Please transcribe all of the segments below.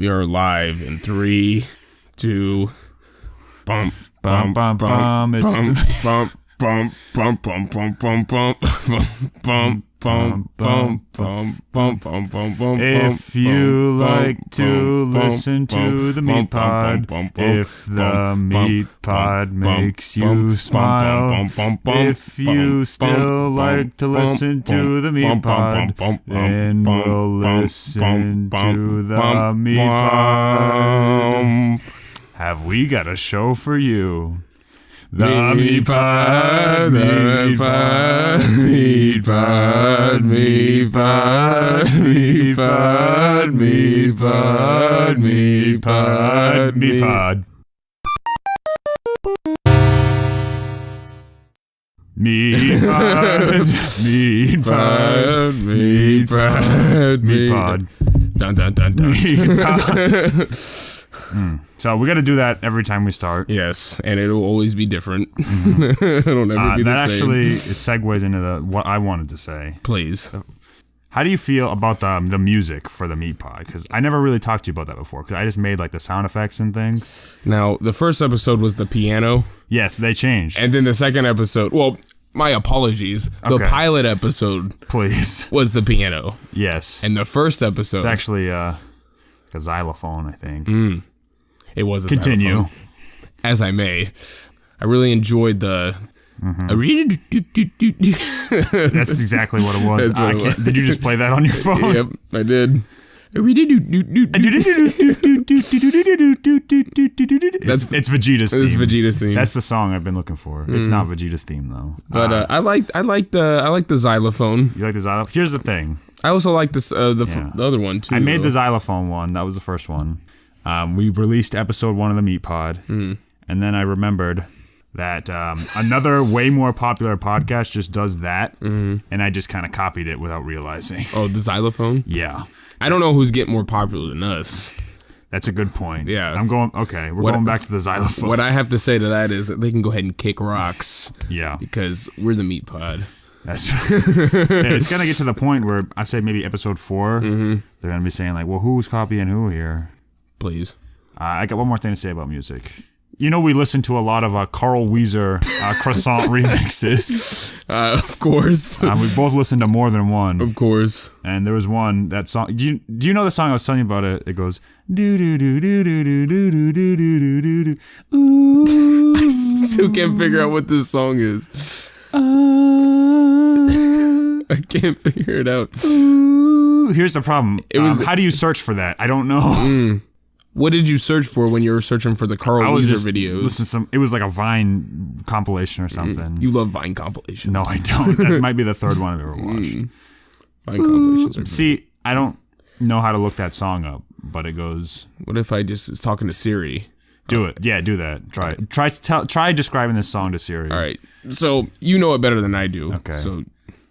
We are live in 3, 2, bump, Bum, bum, bum. It's bump, bump, bump, bump, bump, bump, bump, bump, bump, bump, bump, bump, bump, bump. If you like to listen to the Meat Pod, if the Meat Pod makes you smile, if you still like to listen to the Meat Pod, then we'll listen to the Meat Pod. Have we got a show for you? The Meat Pod, the Meat Pod, Meat Pod, Meat Pod, Meat Pod, Meat Pod, Meat Pod, Meat Pod. Meat Pod, Meat Pod, Meat Pod, Meat Pod. Dun dun dun dun. Meat Pod. So we got to do that every time we start. Yes, and it'll always be different. It'll never be the same. That actually segues into what I wanted to say. Please. How do you feel about the music for the Meat Pod? Because I never really talked to you about that before. Because I just made like the sound effects and things. Now, the first episode was the piano. Yes, they changed. And then the second episode, well, my apologies. The pilot episode, please, was the piano. Yes. And the first episode, it's actually a xylophone, I think. It was a Continue. xylophone. As I may. I really enjoyed the... That's exactly what it was. Did you just play that on your phone? Yep, I did. It's Vegeta's theme. It's Vegeta's theme. That's the song I've been looking for. It's not Vegeta's theme though. But I like the xylophone. You like the xylophone? Here's the thing. I also like this the other one too. I made the xylophone one. That was the first one. We released episode 1 of the Meat Pod, and then I remembered that another way more popular podcast just does that, and I just kind of copied it without realizing. Oh, the xylophone? Yeah. I don't know who's getting more popular than us. That's a good point. Yeah. We're going back to the xylophone. What I have to say to that is that they can go ahead and kick rocks. Yeah. Because we're the Meat Pod. That's it's going to get to the point where I say maybe episode 4, they're going to be saying like, well, who's copying who here? Please. I got one more thing to say about music. You know, we listen to a lot of Carl Weezer croissant remixes. Of course. We both listened to more than one. Of course. And there was one, that song. Do you know the song I was telling you about? It goes do do do do do do do do do do do do. Ooh. I still can't figure out what this song is. I can't figure it out. Here's the problem. How do you search for that? I don't know. What did you search for when you were searching for the Carl Weezer videos? It was like a Vine compilation or something. You love Vine compilations. No, I don't. That might be the third one I've ever watched. Vine compilations are great. See, I don't know how to look that song up, but it goes... What if I just was talking to Siri? Do it. Yeah, do that. Try it. Try describing this song to Siri. All right. So, you know it better than I do. Okay. So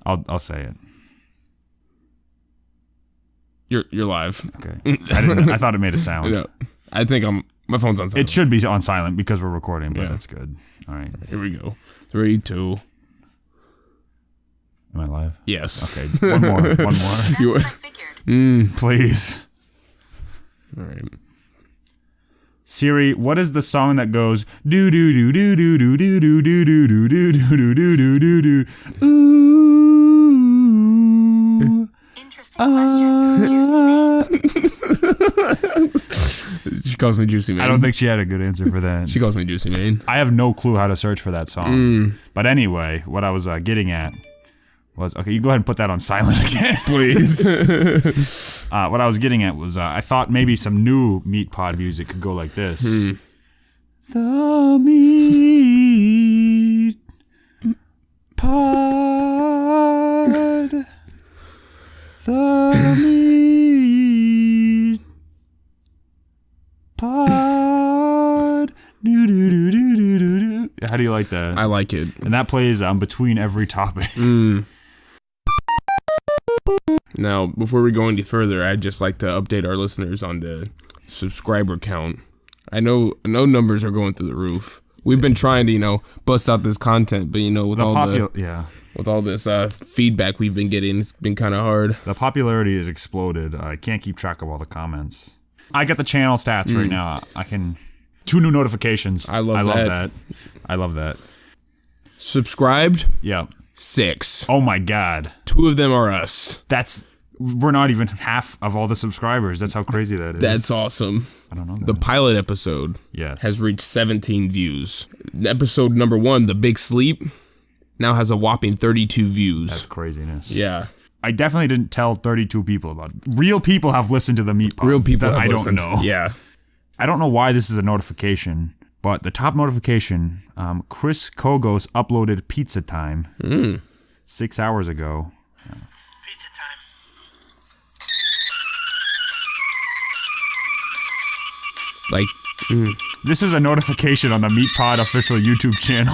I'll say it. You're live. Okay. I thought it made a sound. No, I think my phone's on silent. It should be on silent because we're recording, but that's good. All right. Here we go. 3, 2. Am I live? Yes. Okay. One more. That's what I figured. Please. All right. Siri, what is the song that goes do do do do do do do do do do do do do do do do do? Ooh. Interesting question. Juicy mane. She calls me Juicy Mane. I don't think she had a good answer for that. She calls me Juicy Mane. I have no clue how to search for that song. But anyway, what I was getting at was... Okay, you go ahead and put that on silent again. Please. What I was getting at was I thought maybe some new Meat Pod music could go like this. The Meat Pod... The Meat Pod. Do, do, do, do, do, do. How do you like that? I like it. And that plays between every topic. Now, before we go any further, I'd just like to update our listeners on the subscriber count. I know numbers are going through the roof. We've been trying to, bust out this content, but with with all this feedback we've been getting, it's been kind of hard. The popularity has exploded. I can't keep track of all the comments. I got the channel stats right now. I can 2 new notifications. I love that. I love that. Subscribed? Yeah. 6. Oh my god. 2 of them are us. We're not even half of all the subscribers. That's how crazy that is. That's awesome. I don't know that. The pilot episode has reached 17 views. Episode number 1, The Big Sleep, now has a whopping 32 views. That's craziness. Yeah. I definitely didn't tell 32 people about it. Real people have listened to the Meat Pod. Real people have I listened. don't know. Yeah. I don't know why this is a notification, but the top notification, Chris Kogos uploaded Pizza Time 6 hours ago. Pizza time. Like, This is a notification on the Meat Pod official YouTube channel.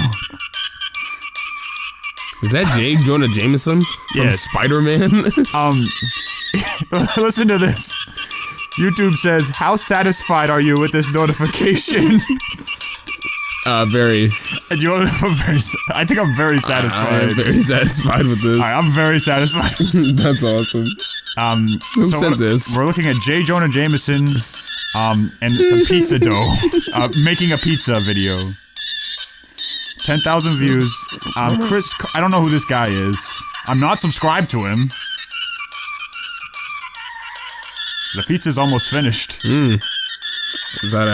is that J. Jonah Jameson from Yes. Spider-Man? Listen to this. YouTube says, "How satisfied are you with this notification?" Very. Do you want to very? I think I'm very I satisfied. am very satisfied with this. All right, I'm very satisfied. That's awesome. Who sent this? We're looking at J. Jonah Jameson, and some pizza dough, making a pizza video. 10,000 views. Chris, I don't know who this guy is. I'm not subscribed to him. The pizza's almost finished. Is that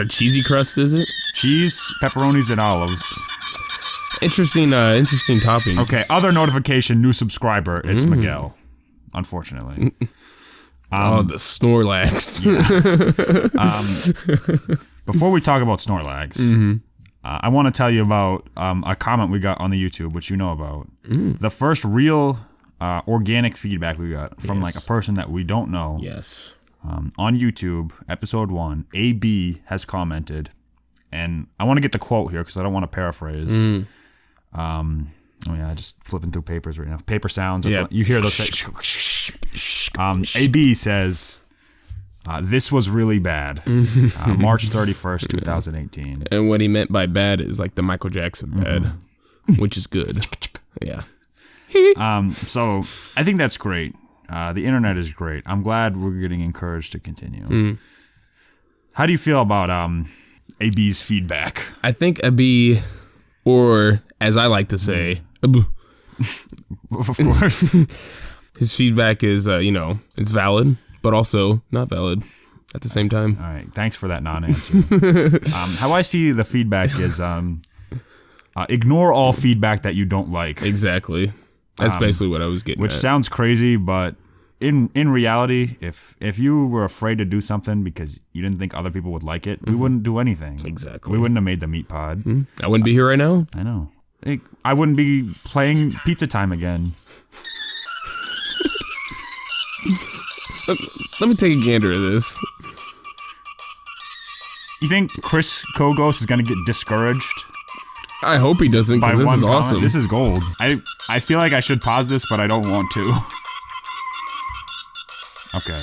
a cheesy crust, is it? Cheese, pepperonis, and olives. Interesting topping. Okay, other notification, new subscriber. It's Miguel, unfortunately. The Snorlax. Before we talk about Snorlax, I want to tell you about a comment we got on the YouTube, which you know about. The first real organic feedback we got from like a person that we don't know. Yes. On YouTube, episode 1, AB has commented, and I want to get the quote here because I don't want to paraphrase. Oh yeah, just flipping through papers right now. Paper sounds. Yeah. You hear those. AB says, "This was really bad." March 31st, 2018. And what he meant by bad is like the Michael Jackson bad, which is good. Yeah. So I think that's great. The internet is great. I'm glad we're getting encouraged to continue. How do you feel about AB's feedback? I think a B, or as I like to say, Of course. his feedback is, it's valid, but also not valid at the same time. All right. Thanks for that non-answer. How I see the feedback is ignore all feedback that you don't like. Exactly. That's basically what I was getting Which at. sounds crazy, but in reality, if you were afraid to do something because you didn't think other people would like it, we wouldn't do anything. Exactly. We wouldn't have made the Meat Pod. I wouldn't be here right now. I know. I wouldn't be playing Pizza Time again. Let me take a gander at this. You think Chris Kogos is going to get discouraged I hope he doesn't, by because this one is comment? awesome. This is gold. I feel like I should pause this, but I don't want to. Okay.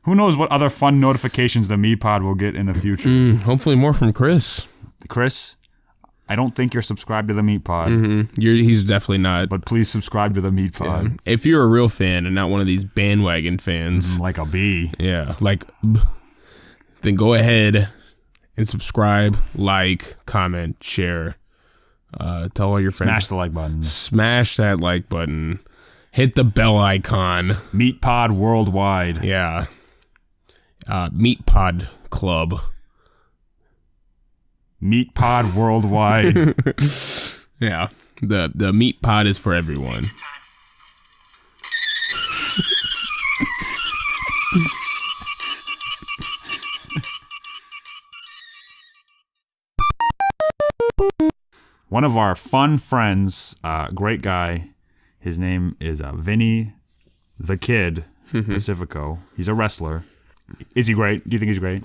Who knows what other fun notifications the Meat Pod will get in the future. Hopefully more from Chris. Chris, I don't think you're subscribed to the Meat Pod, He's definitely not. but please subscribe to the Meat Pod. If you're a real fan and not one of these bandwagon fans, Like a bee. then go ahead and subscribe, like, comment, share. Tell all your friends. Smash the like button. Smash that like button. Hit the bell icon. Meat Pod worldwide. Yeah. Meat Pod Club. Meat Pod worldwide. Yeah. The Meat Pod is for everyone. Pizza time. One of our fun friends, great guy. His name is Vinny the Kid Pacifico. He's a wrestler. Is he great? Do you think he's great?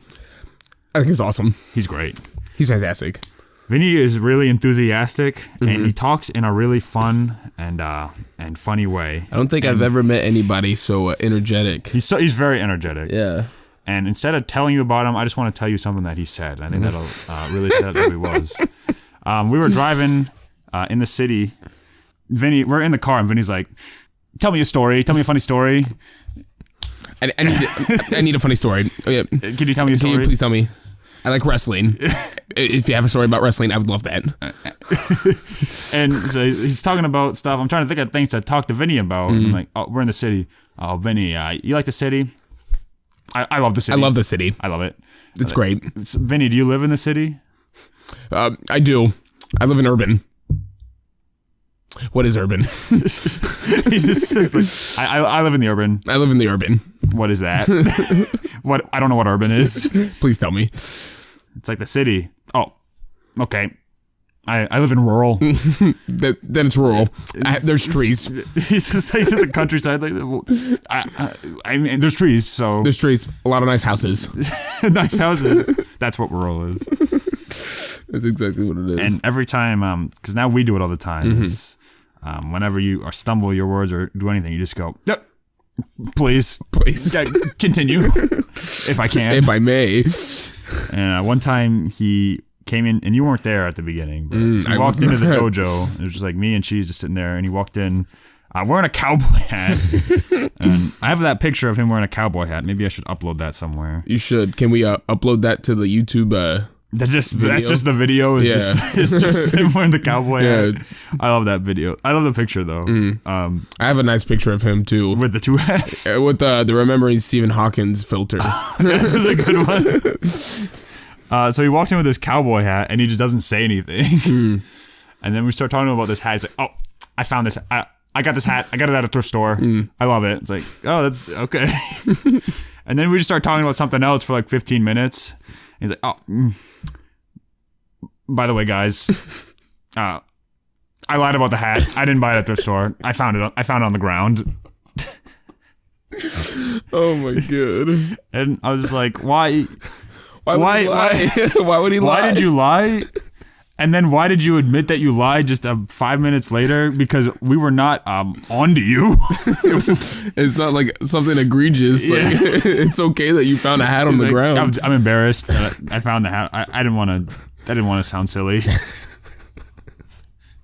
I think it's awesome. He's great. He's fantastic. Vinny is really enthusiastic, and he talks in a really fun and funny way. I don't think I've ever met anybody so energetic. He's very energetic. Yeah. And instead of telling you about him, I just want to tell you something that he said. I think that'll really tell who he was. We were driving in the city. Vinny, we're in the car, and Vinny's like, "Tell me a story. Tell me a funny story." I need a funny story. Oh, yeah. Can you tell me a story? Can you please tell me? I like wrestling. If you have a story about wrestling, I would love that. And so he's talking about stuff. I'm trying to think of things to talk to Vinny about. And I'm like, oh, we're in the city. Oh, Vinny, you like the city? I love the city. I love the city. I love it. It's great. Vinny, do you live in the city? I do. I live in urban. What is urban? He just says like, I live in the urban. I live in the urban. What is that? What? I don't know what urban is. Please tell me. It's like the city. Oh, okay. I live in rural. Then it's rural. There's trees. He's just like to the countryside. Like, I mean, there's trees. So there's trees. A lot of nice houses. Nice houses. That's what rural is. That's exactly what it is. And every time, because now we do it all the time. Is, whenever you stumble your words or do anything, you just go, yep. Please. Continue. If I can. If I may. And one time he came in, and you weren't there at the beginning, but he walked into the dojo. It was just like me and Cheese just sitting there, and he walked in wearing a cowboy hat. And I have that picture of him wearing a cowboy hat. Maybe I should upload that somewhere. You should. Can we upload that to the YouTube That's just the video. It's just him wearing the cowboy hat. I love that video. I love the picture though. I have a nice picture of him too, with the two hats. With the Remembering Stephen Hawkins filter. That was a good one. So he walks in with this cowboy hat and he just doesn't say anything. And then we start talking about this hat. He's like, "Oh, I found this. I got this hat. I got it at a thrift store. I love it." It's like, "Oh, that's okay." And then we just start talking about something else for like 15 minutes. He's like, "Oh, by the way, guys, I lied about the hat. I didn't buy it at the thrift store. I found it on the ground." Oh my god! And I was just like, "Why? Why would he lie? Why would he lie? Why did you lie? And then why did you admit that you lied just 5 minutes later? Because we were not onto you." It's not like something egregious. Like, it's okay that you found a hat on the ground. I'm embarrassed that I found the hat. I didn't want to sound silly.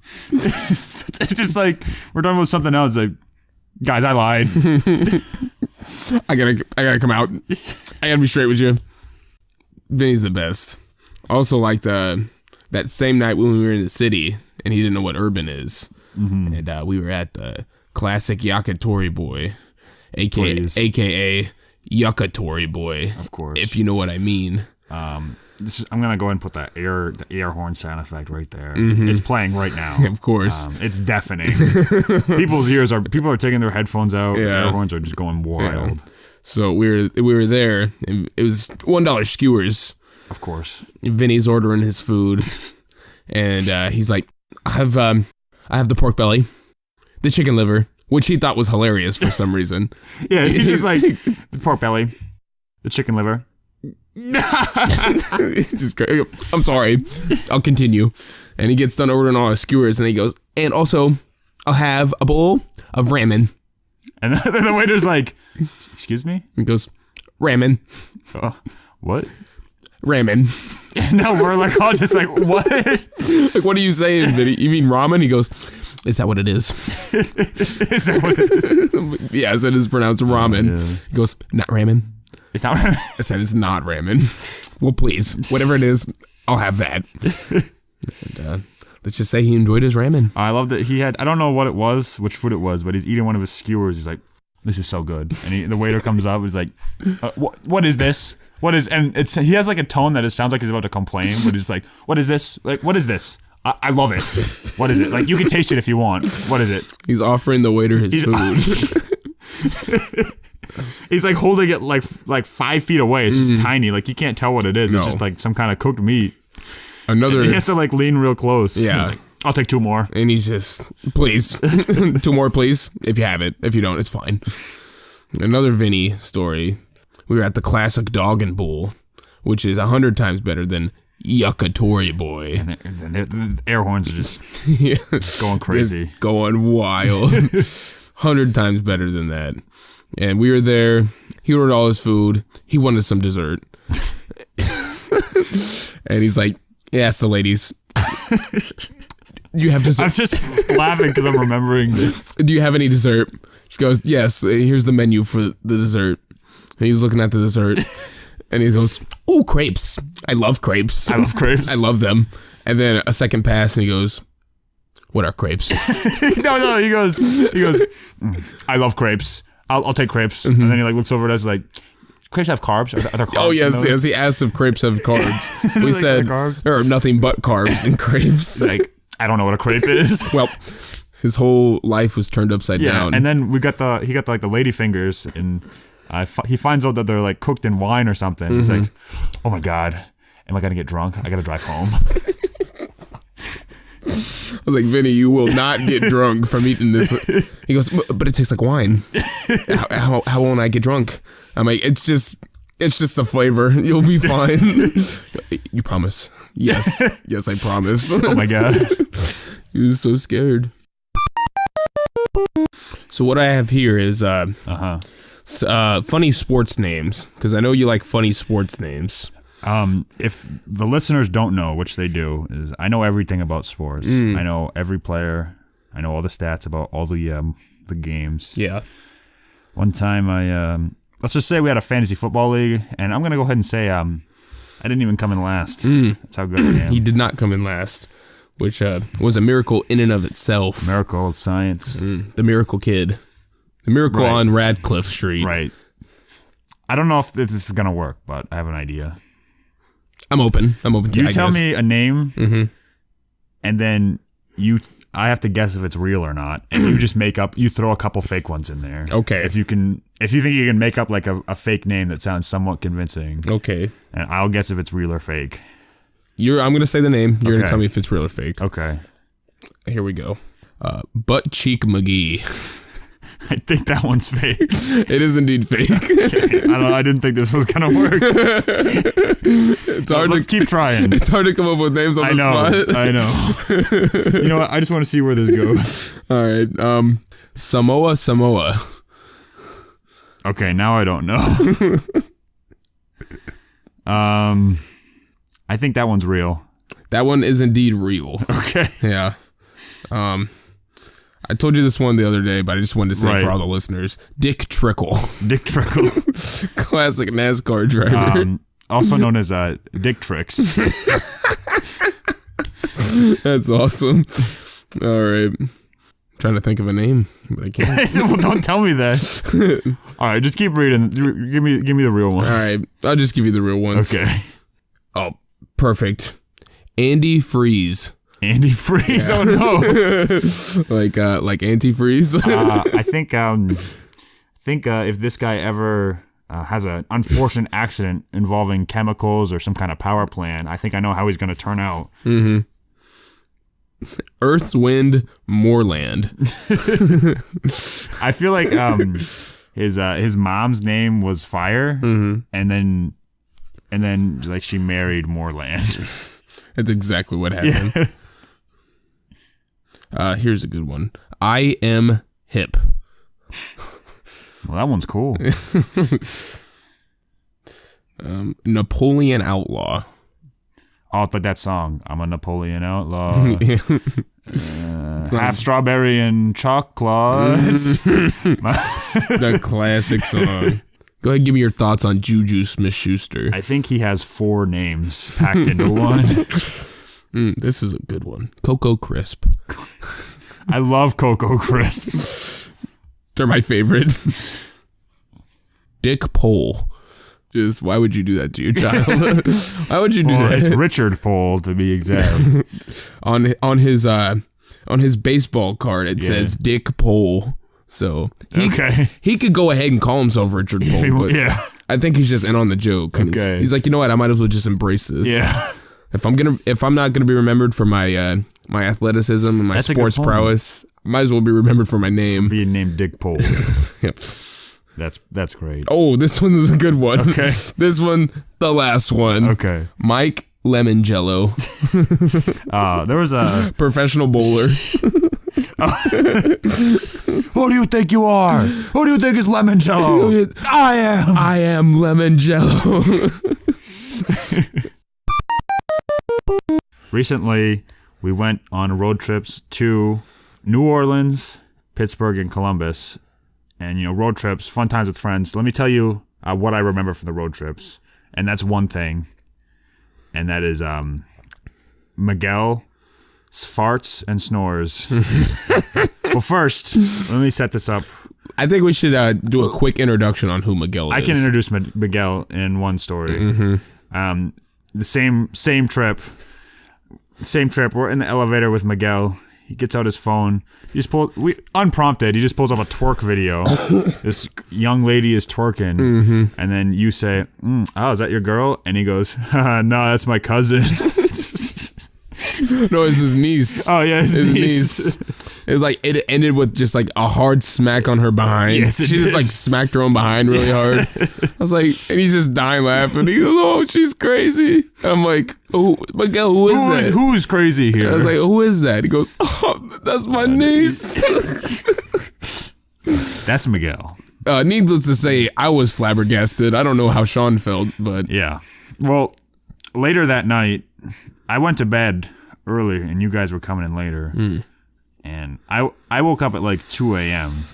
It's just like we're talking about something else. Like, guys, I lied. I gotta come out. I gotta be straight with you. Vinny's the best. Also liked that same night when we were in the city and he didn't know what urban is. And we were at the classic Yakitori Boy, aka Yuckatori Boy. Of course. If you know what I mean. I'm gonna go ahead and put the air horn sound effect right there. It's playing right now. Of course. It's deafening. People are taking their headphones out. Yeah. Air horns are just going wild. Yeah. So we were there, and it was $1 skewers. Of course. Vinny's ordering his food, and he's like, I have the pork belly, the chicken liver, which he thought was hilarious for some reason. Yeah, he's just like, the pork belly, the chicken liver. It's just great. I'm sorry. I'll continue. And he gets done ordering all his skewers, and he goes, and also, I'll have a bowl of ramen. And then the waiter's like, "Excuse me?" He goes, "Ramen." What? Ramen. And now we're like all just like, what? Like, what are you saying, Vinny? You mean ramen? He goes, "Is that what it is?" Is that what it is? Yes, it is pronounced ramen. Yeah. He goes, "Not ramen." It's not ramen. I said it's not ramen. Well, please, whatever it is, I'll have that. And, let's just say he enjoyed his ramen. I love that he had, I don't know what it was, which food it was, but he's eating one of his skewers. He's like, "This is so good." And the waiter comes up, he's like, what is this? What is, and he has like a tone that it sounds like he's about to complain, but he's like, "What is this? Like, what is this? I love it. What is it? Like, you can taste it if you want. What is it?" He's offering the waiter his food. He's like holding it like 5 feet away. It's just tiny. Like, you can't tell what it is. No. It's just like some kind of cooked meat. And he has to like lean real close. Yeah. He's like, "I'll take 2 more." And he's just, "Please, 2 more, please. If you have it. If you don't, it's fine." Another Vinny story. We were at the classic Dog and Bull, which is 100 times better than Yuckatori Boy. And the air horns are just going crazy. Just going wild. 100 times better than that. And we were there. He ordered all his food. He wanted some dessert. And he's like, "Yeah, ask the ladies. You have dessert?" I'm just laughing because I'm remembering this. "Do you have any dessert?" She goes, "Yes, here's the menu for the dessert." And he's looking at the dessert, and he goes, "Oh, crepes! I love crepes. I love crepes. I love them." And then a second pass, and he goes, "What are crepes?" No, he goes, I love crepes. I'll take crepes. And then he like looks over at us like, crepes have carbs? Are there carbs? Oh, yes. He asked if crepes have carbs. We like, said there are nothing but carbs in crepes. Like, I don't know what a crepe is. Well, his whole life was turned upside down. And then he got the lady fingers, and he finds out that they're like cooked in wine or something. He's like, oh my God, am I gonna get drunk? I gotta drive home. I was like, Vinny, you will not get drunk from eating this. He goes, but it tastes like wine. How won't I get drunk? I'm like, it's just the flavor. You'll be fine. You promise? Yes, I promise. Oh my God. He was so scared. So what I have here is funny sports names, because I know you like funny sports names. If the listeners don't know, which they do, is I know everything about sports. I know every player. I know all the stats about all the games. Yeah. One time let's just say we had a fantasy football league, and I'm gonna go ahead and say I didn't even come in last. That's how good I am. He did not come in last, which was a miracle in and of itself. Miracle of science. The miracle kid. The miracle on Radcliffe Street. Right. I don't know if this is gonna work, but I have an idea. I'm open to You tell me a name, and then I have to guess if it's real or not, and you just you throw a couple fake ones in there. Okay. If you think you can make up like a fake name that sounds somewhat convincing. Okay. And I'll guess if it's real or fake. I'm gonna say the name. You're gonna tell me if it's real or fake. Okay. Here we go. Butt Cheek McGee. I think that one's fake. It is indeed fake. Okay. I didn't think this was gonna work. Let's keep trying. It's hard to come up with names on the spot. I know. You know what? I just want to see where this goes. All right. Samoa. Okay, now I don't know. I think that one's real. That one is indeed real. Okay. Yeah. I told you this one the other day, but I just wanted to say it for all the listeners. Dick Trickle. Dick Trickle. Classic NASCAR driver. Also known as Dick Tricks. That's awesome. All right. Trying to think of a name, but I can't. Well, don't tell me that. All right, just keep reading. Give me the real ones. All right, I'll just give you the real ones. Okay. Oh, perfect. Andy Freeze. Andy Freeze. Yeah. Oh no. like antifreeze. I think if this guy ever has an unfortunate accident involving chemicals or some kind of power plant, I think I know how he's going to turn out. Earth's Wind Moorland. I feel like his mom's name was Fire, and then like she married Moorland. That's exactly what happened. Yeah. Here's a good one. I Am Hip. Well, that one's cool. Napoleon Outlaw. Oh, it's like that song. I'm a Napoleon outlaw. Half strawberry and chocolate. The classic song. Go ahead and give me your thoughts on Juju Smith-Schuster. I think he has 4 names packed into one. This is a good one. Cocoa Crisp. I love Cocoa Crisp. They're my favorite. Dick Pole. Just why would you do that to your child? Why would you do that? It's Richard Pole, to be exact. on his baseball card it says Dick Pole. So he could go ahead and call himself Richard Pole, but I think he's just in on the joke. Okay. He's like, you know what? I might as well just embrace this. Yeah. If I'm not gonna be remembered for my my athleticism and my sports prowess, I might as well be remembered for my name. Being named Dick Pole. Yep. That's great. Oh, this one is a good one. Okay. This one, the last one. Okay. Mike Lemongello. There was a professional bowler. Who do you think you are? Who do you think is Lemongello? I am Lemongello. Recently, we went on road trips to New Orleans, Pittsburgh, and Columbus. And, road trips, fun times with friends. Let me tell you what I remember from the road trips, and that's one thing, and that is Miguel farts and snores. Well, first, let me set this up. I think we should do a quick introduction on who Miguel is. I can introduce Miguel in one story. The same trip. We're in the elevator with Miguel. He gets out his phone. Unprompted. He just pulls up a twerk video. This young lady is twerking, and then you say, "Oh, is that your girl?" And he goes, "No, that's my cousin." No, it's his niece. Oh yeah, his niece. It was like it ended with just like a hard smack on her behind. Yes, she just like smacked her own behind really hard. I was like, and he's just dying laughing. He goes, "Oh, she's crazy." I'm like, "Oh, Miguel, who is that? Who is crazy here?" I was like, "Who is that?" He goes, "Oh, that's my niece." That's Miguel. Needless to say, I was flabbergasted. I don't know how Shawn felt, but yeah. Well, later that night, I went to bed early, and you guys were coming in later. And I woke up at like 2 a.m.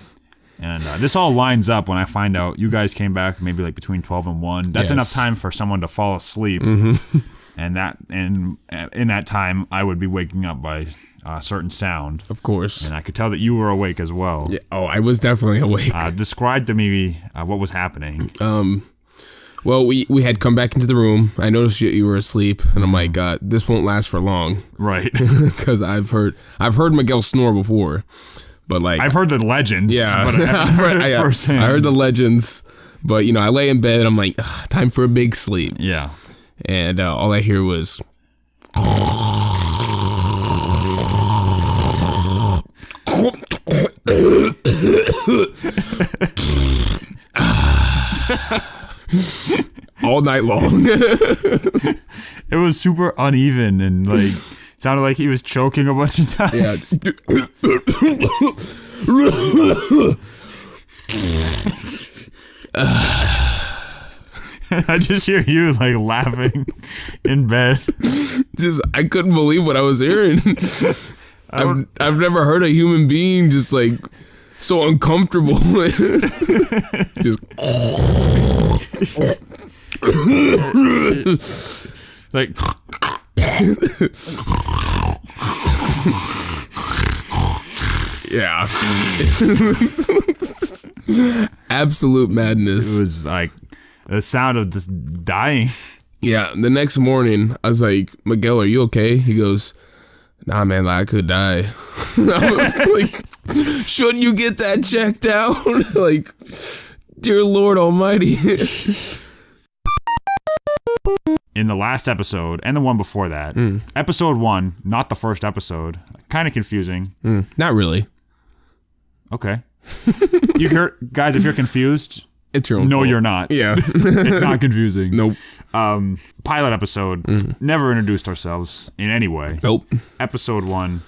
And this all lines up when I find out you guys came back maybe like between 12 and 1. That's enough time for someone to fall asleep. And in that time, I would be waking up by a certain sound. Of course. And I could tell that you were awake as well. Yeah. Oh, I was definitely awake. Describe to me what was happening. Well, we had come back into the room. I noticed you were asleep, and I'm like, God, this won't last for long. Right. Because I've heard Miguel snore before, but like I've heard the legends. Yeah, but I heard the legends, but I lay in bed. I'm like, time for a big sleep. Yeah. And all I hear was. All night long. It was super uneven and like sounded like he was choking a bunch of times. Yeah. I just hear you like laughing in bed. I couldn't believe what I was hearing. I've never heard a human being just like so uncomfortable. Just like yeah. Absolute madness. It was like the sound of just dying. Yeah, the next morning I was like, Miguel, are you okay? He goes, nah, man, like, I could die. I was like, shouldn't you get that checked out? Like, dear Lord Almighty. In the last episode, and the one before that, episode 1, not the first episode, kind of confusing. Not really. Okay. You heard, guys, if you're confused, it's your own no, fault. You're not. Yeah. It's not confusing. Nope. Pilot episode, never introduced ourselves in any way. Nope. Episode 1,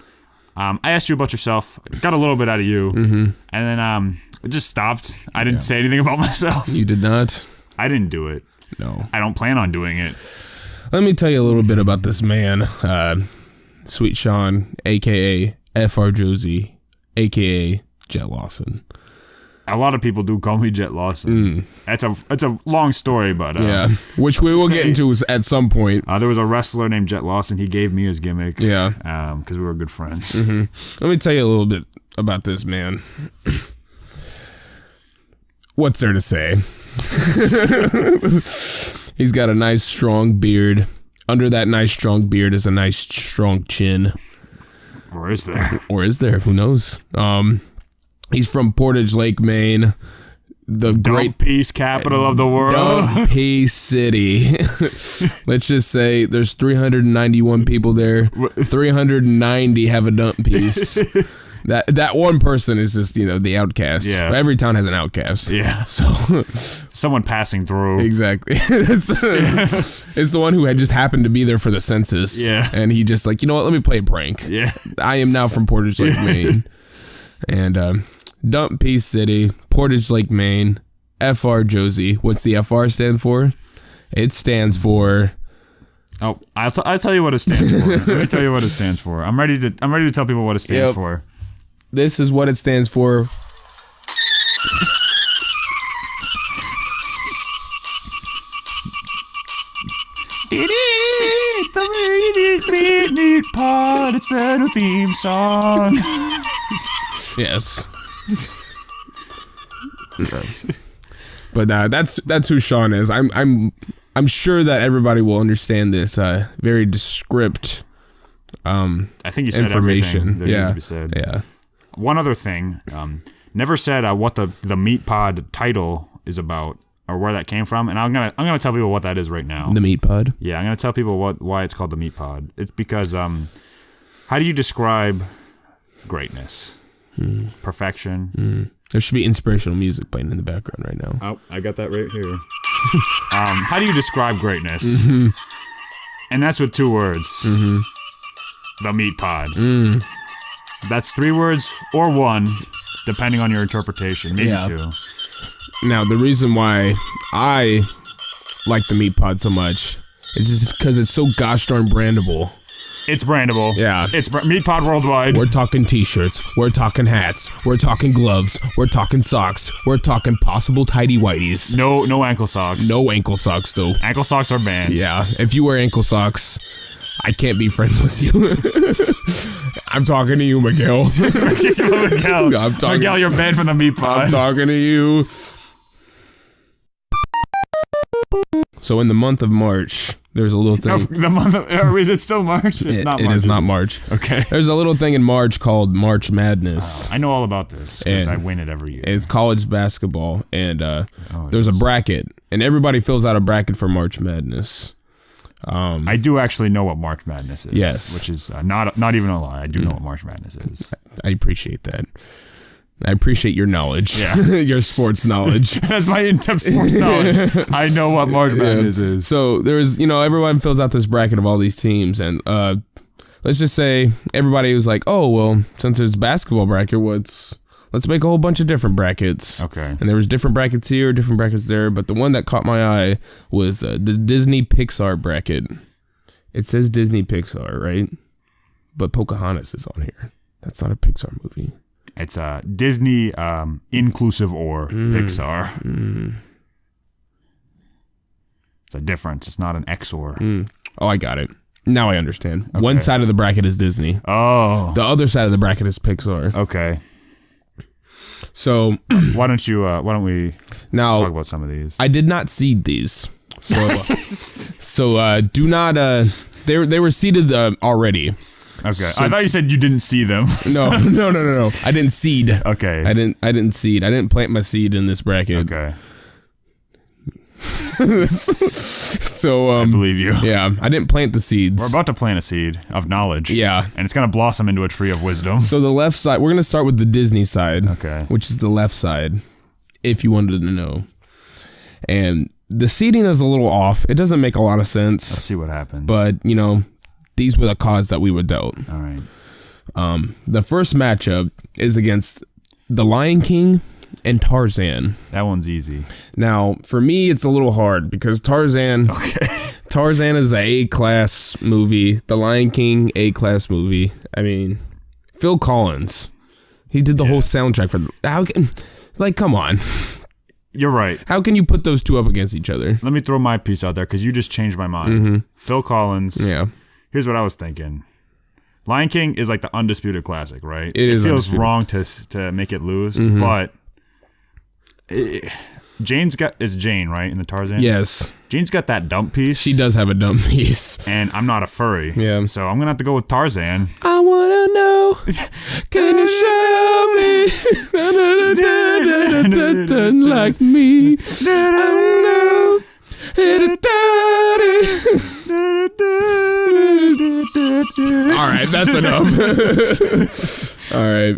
I asked you about yourself, got a little bit out of you, and then it just stopped. I didn't say anything about myself. You did not? I didn't do it. No. I don't plan on doing it. Let me tell you a little bit about this man, Sweet Shawn, a.k.a. F.R. Josie, a.k.a. Jet Lawson. A lot of people do call me Jet Lawson. It's a long story, but yeah, which we will get into at some point. There was a wrestler named Jet Lawson. He gave me his gimmick. Yeah, because we were good friends. Let me tell you a little bit about this man. What's there to say? He's got a nice strong beard. Under that nice strong beard is a nice strong chin. Or is there? Or is there? Who knows? He's from Portage Lake, Maine. The great peace capital of the world. Dump Peace City. Let's just say there's 391 people there. 390 have a dump piece. That one person is just, the outcast. Yeah. Every town has an outcast. Yeah. So someone passing through. Exactly. It's the one who had just happened to be there for the census. Yeah. And he just like, you know what, let me play a prank. Yeah. I am now from Portage Lake, Maine. And Dump Peace City, Portage Lake, Maine, FR Josie. What's the FR stand for? It stands for... Oh, I'll tell you what it stands for. Let me tell you what it stands for. I'm ready to tell people what it stands for. This is what it stands for. The meat pod, it's the new theme song. Yes. But that's who Shawn is. I'm sure that everybody will understand this very descript I think you said information. Everything that needs to be said. Yeah. One other thing, never said what the meat pod title is about or where that came from, and I'm gonna tell people what that is right now. The meat pod. Yeah, I'm gonna tell people why it's called the meat pod. It's because how do you describe greatness? Perfection. There should be inspirational music playing in the background right now. Oh, I got that right here. How do you describe greatness? And that's with 2 words. The meat pod. That's 3 words or 1, depending on your interpretation. Maybe 2. Now, the reason why I like the meat pod so much is just because it's so gosh darn brandable. It's brandable. Yeah. It's meat pod worldwide. We're talking t-shirts. We're talking hats. We're talking gloves. We're talking socks. We're talking possible tidy whities. No ankle socks. No ankle socks, though. Ankle socks are banned. Yeah. If you wear ankle socks, I can't be friends with you. I'm talking to you, Miguel. Miguel, you're banned from the meat pod. I'm talking to you. So in the month of March, there's a little thing. Is it still March? It's not March. It is not March. Okay. There's a little thing in March called March Madness. I know all about this because I win it every year. It's college basketball, and there's a bracket, and everybody fills out a bracket for March Madness. I do actually know what March Madness is. Yes. Which is not even a lie. I do know what March Madness is. I appreciate that. I appreciate your knowledge. Yeah. Your sports knowledge. That's my in-depth sports knowledge. I know what March Madness is. So there's, everyone fills out this bracket of all these teams, and let's just say everybody was like, oh, well, since it's basketball bracket, let's make a whole bunch of different brackets. Okay. And there was different brackets here, different brackets there, but the one that caught my eye was the Disney Pixar bracket. It says Disney Pixar, right? But Pocahontas is on here. That's not a Pixar movie. It's Disney inclusive or Pixar. It's a difference. It's not an XOR. Oh, I got it. Now I understand. Okay. One side of the bracket is Disney. Oh. The other side of the bracket is Pixar. Okay. So why don't we now talk about some of these? I did not seed these. So do not they were seeded already. Okay. I thought you said you didn't see them. No. I didn't seed. Okay. I didn't seed. I didn't plant my seed in this bracket. Okay. So I believe you. Yeah, I didn't plant the seeds. We're about to plant a seed of knowledge. Yeah. And it's gonna blossom into a tree of wisdom. So the left side, we're gonna start with the Disney side. Okay. Which is the left side, if you wanted to know. And the seeding is a little off. It doesn't make a lot of sense. Let's see what happens. But, these were the cards that we were dealt. All right. The first matchup is against The Lion King and Tarzan. That one's easy. Now, for me, it's a little hard because Tarzan is a A-class movie. The Lion King, A-class movie. I mean, Phil Collins, he did the whole soundtrack for come on. You're right. How can you put those two up against each other? Let me throw my piece out there because you just changed my mind. Phil Collins. Yeah. Here's what I was thinking. Lion King is like the undisputed classic, right? It feels undisputed. wrong to make it lose, but it's Jane, right, in the Tarzan? Yes. Jane's got that dump piece. She does have a dumb piece. And I'm not a furry. Yeah. So I'm going to have to go with Tarzan. I want to know, can you show me? Like me. I don't know. All right, that's enough. All right.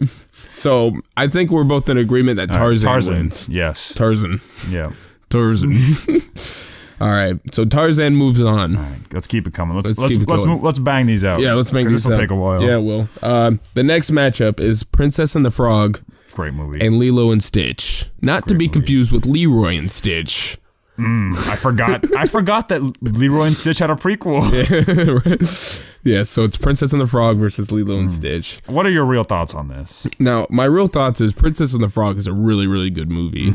So I think we're both in agreement that Tarzan wins. Yes. Tarzan. Yeah. Tarzan. All right. So Tarzan moves on. All right. Let's keep it coming. Let's bang these out. Yeah, let's bang these out. This will take a while. Yeah, it will. The next matchup is Princess and the Frog. Great movie. And Lilo and Stitch. Not to be confused with Leroy and Stitch. I forgot that Leroy and Stitch had a prequel. Yeah, so it's Princess and the Frog versus Lilo and Stitch. What are your real thoughts on this? Now, my real thoughts is Princess and the Frog is a really, really good movie.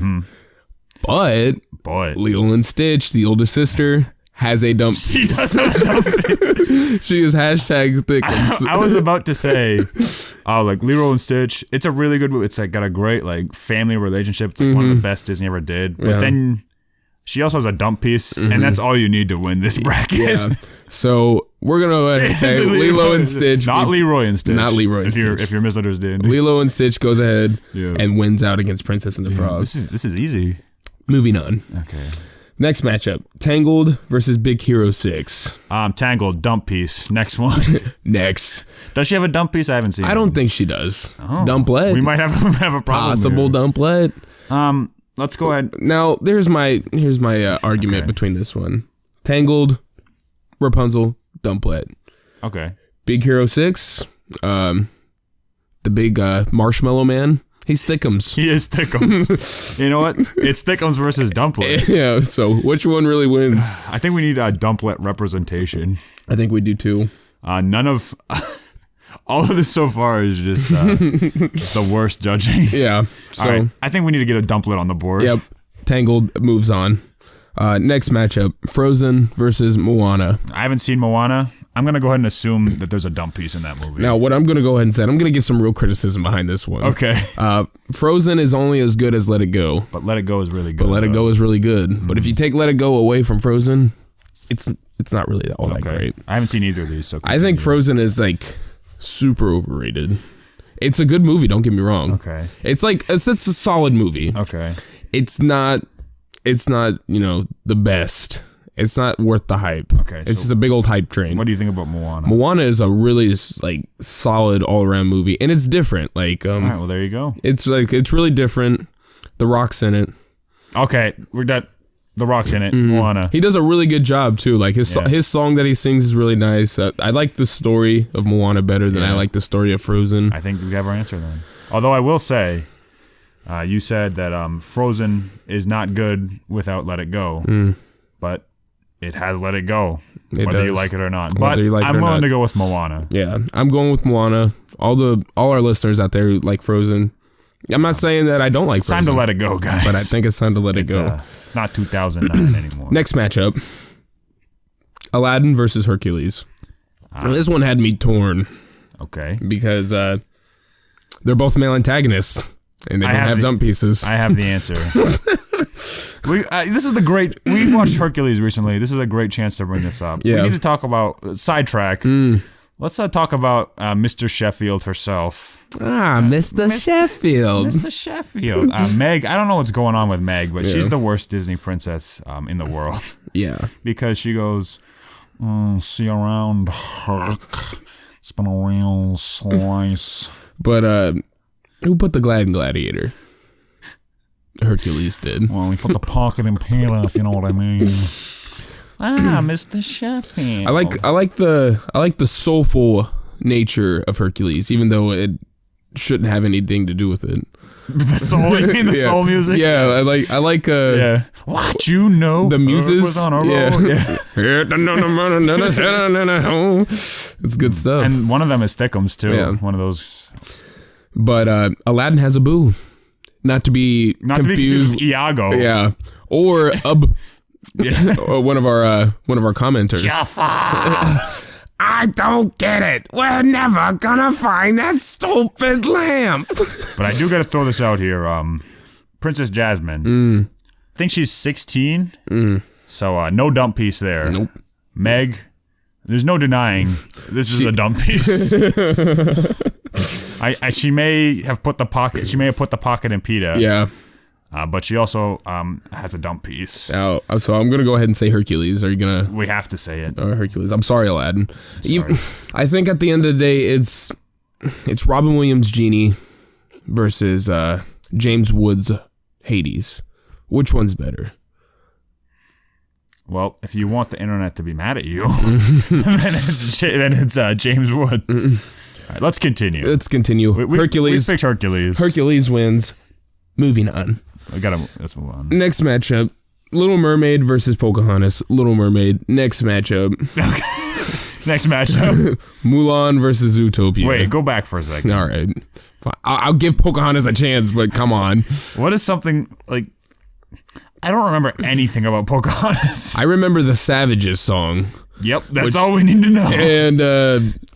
But Lilo and Stitch, the older sister, has a dump. She does have a dump piece. She is hashtag thickums. I was about to say, like Lilo and Stitch. It's a really good movie. It's like got a great like family relationship. It's like one of the best Disney ever did. But then she also has a dump piece, and that's all you need to win this bracket. Yeah. So we're gonna go ahead and say Lilo and Stitch. Not Leroy and Stitch. Not Leroy and Stitch. If you're misunderstanding. Lilo and Stitch goes ahead and wins out against Princess and the Frog. This is easy. Moving on. Okay. Next matchup: Tangled versus Big Hero 6. Tangled, dump piece. Next one. Next. Does she have a dump piece? I haven't seen it. I don't think she does. Dumplet. We might have a problem. Possible dumplet. Let's go ahead. Now, here's my argument between this one. Tangled, Rapunzel, dumplet. Okay. Big Hero 6, the big marshmallow man. He's thickums. He is thickums. You know what? It's thickums versus dumplet. Yeah, so which one really wins? I think we need a dumplet representation. I think we do too. None of... all of this so far is just the worst judging. Yeah. So right, I think we need to get a dumplet on the board. Yep. Tangled moves on. Next matchup, Frozen versus Moana. I haven't seen Moana. I'm going to go ahead and assume that there's a dump piece in that movie. Now, what I'm going to go ahead and say, I'm going to give some real criticism behind this one. Okay. Frozen is only as good as Let It Go. But Let It Go is really good. But Let It Go is really good. But if you take Let It Go away from Frozen, it's not really all that great. I haven't seen either of these, so I think Frozen is like super overrated. It's a good movie, don't get me wrong. Okay. It's a solid movie. Okay. It's not, the best. It's not worth the hype. Okay. It's just a big old hype train. What do you think about Moana? Moana is a really solid all around movie, and it's different. All right, well there you go. It's really different. The Rock's in it. Okay, we're done. The Rock's in it. Moana. He does a really good job too. Like his song that he sings is really nice. I like the story of Moana better than I like the story of Frozen. I think we have our answer then. Although I will say, you said that Frozen is not good without Let It Go, but it has Let It Go, whether you like it or not. But I'm willing to go with Moana. Yeah, I'm going with Moana. All our listeners out there who like Frozen. I'm not saying that I don't like Frozen. It's time to let it go, guys. But I think it's time to let it go. It's not 2009 anymore. Next matchup, Aladdin versus Hercules. This one had me torn. Okay. Because they're both male antagonists, and they don't have dump pieces. I have the answer. This is the great... We watched Hercules recently. This is a great chance to bring this up. Yeah. We need to talk about... Sidetrack. Let's talk about Mr. Sheffield herself. Mr. Sheffield. Mr. Sheffield. Meg, I don't know what's going on with Meg, but she's the worst Disney princess in the world. Yeah. Because she goes, see you around, Herc. It's been a real slice. But who put the Gladiator? Hercules did. Well, he put the pocket in Peter, if you know what I mean. Mr. Sheffield. I like the soulful nature of Hercules, even though it shouldn't have anything to do with it. The soul, you mean the soul music? Yeah, I like What you know? The muses was on a roll. It's good stuff. And one of them is Thickums too. Yeah. One of those. But Aladdin has a boo. Not to be confused with Iago. Yeah. Or or one of our commenters. Jafar. I don't get it. We're never gonna find that stupid lamp. But I do gotta throw this out here. Princess Jasmine. I think she's 16. So no dump piece there. Nope. Meg, there's no denying this is a dump piece. She may have put the pocket in PETA. Yeah. But she also has a dump piece. So I'm gonna go ahead and say Hercules. Are you gonna? We have to say it. Hercules. I'm sorry, Aladdin. Sorry. I think at the end of the day, it's Robin Williams' Genie versus James Woods' Hades. Which one's better? Well, if you want the internet to be mad at you, then it's James Woods. All right, let's continue. Hercules. We picked Hercules. Hercules wins. Moving on. Let's move on. Next matchup, Little Mermaid versus Pocahontas. Little Mermaid. Next matchup. Next matchup. Mulan versus Zootopia. Wait, go back for a second. All right. Fine. I'll give Pocahontas a chance, but come on. What is something like... I don't remember anything about Pocahontas. I remember the Savages song. Yep, that's all we need to know. And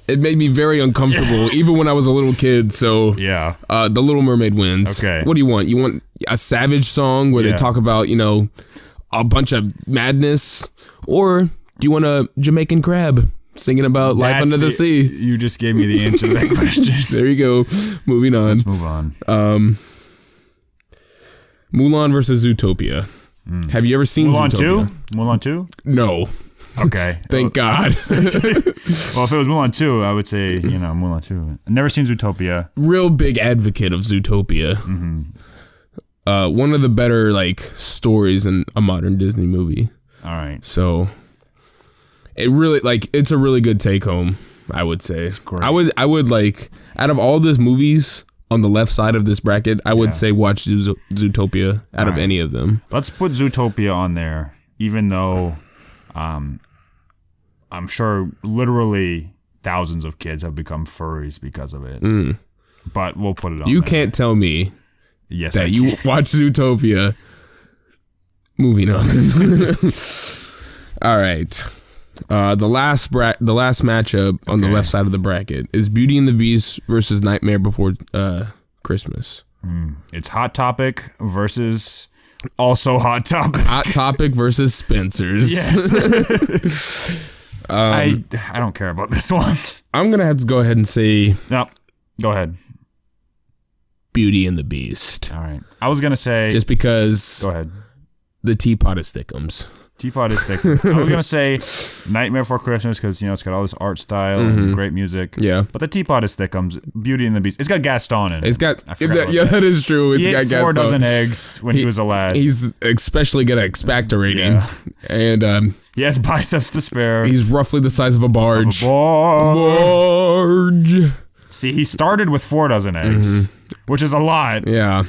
it made me very uncomfortable, even when I was a little kid. So yeah, The Little Mermaid wins. Okay. What do you want? You want a Savage song where they talk about, a bunch of madness? Or do you want a Jamaican crab singing about life under the sea? You just gave me the answer to that question. There you go. Moving on. Let's move on. Mulan versus Zootopia. Have you ever seen Mulan Zootopia? 2? Mulan 2? No. Okay. Thank God. Well, if it was Mulan 2, I would say, Mulan 2. I've never seen Zootopia. Real big advocate of Zootopia. One of the better, stories in a modern Disney movie. All right. So, it really, it's a really good take home, I would say. It's great. I would out of all these movies on the left side of this bracket, I would say watch Zootopia out of any of them. Let's put Zootopia on there, even though I'm sure literally thousands of kids have become furries because of it. But we'll put it on You there. can't tell me that you watch Zootopia. Moving on. All right. The last matchup on the left side of the bracket is Beauty and the Beast versus Nightmare Before Christmas. It's Hot Topic versus also Hot Topic. Hot Topic versus Spencer's. Yes. I don't care about this one. I'm gonna have to go ahead and say No, go ahead. Beauty and the Beast. All right. I was gonna say Just because go ahead. the teapot is thickums. Teapot is thick. I was gonna say Nightmare Before Christmas because it's got all this art style and great music. Yeah, but the Teapot is thickums. Beauty and the Beast. It's got Gaston in it. It's got that is true. It's he got ate Gaston. 4 dozen eggs when he was a lad. He's especially good at expectorating, and he has biceps to spare. He's roughly the size of a barge. Barge. See, he started with 4 dozen eggs, which is a lot. Yeah.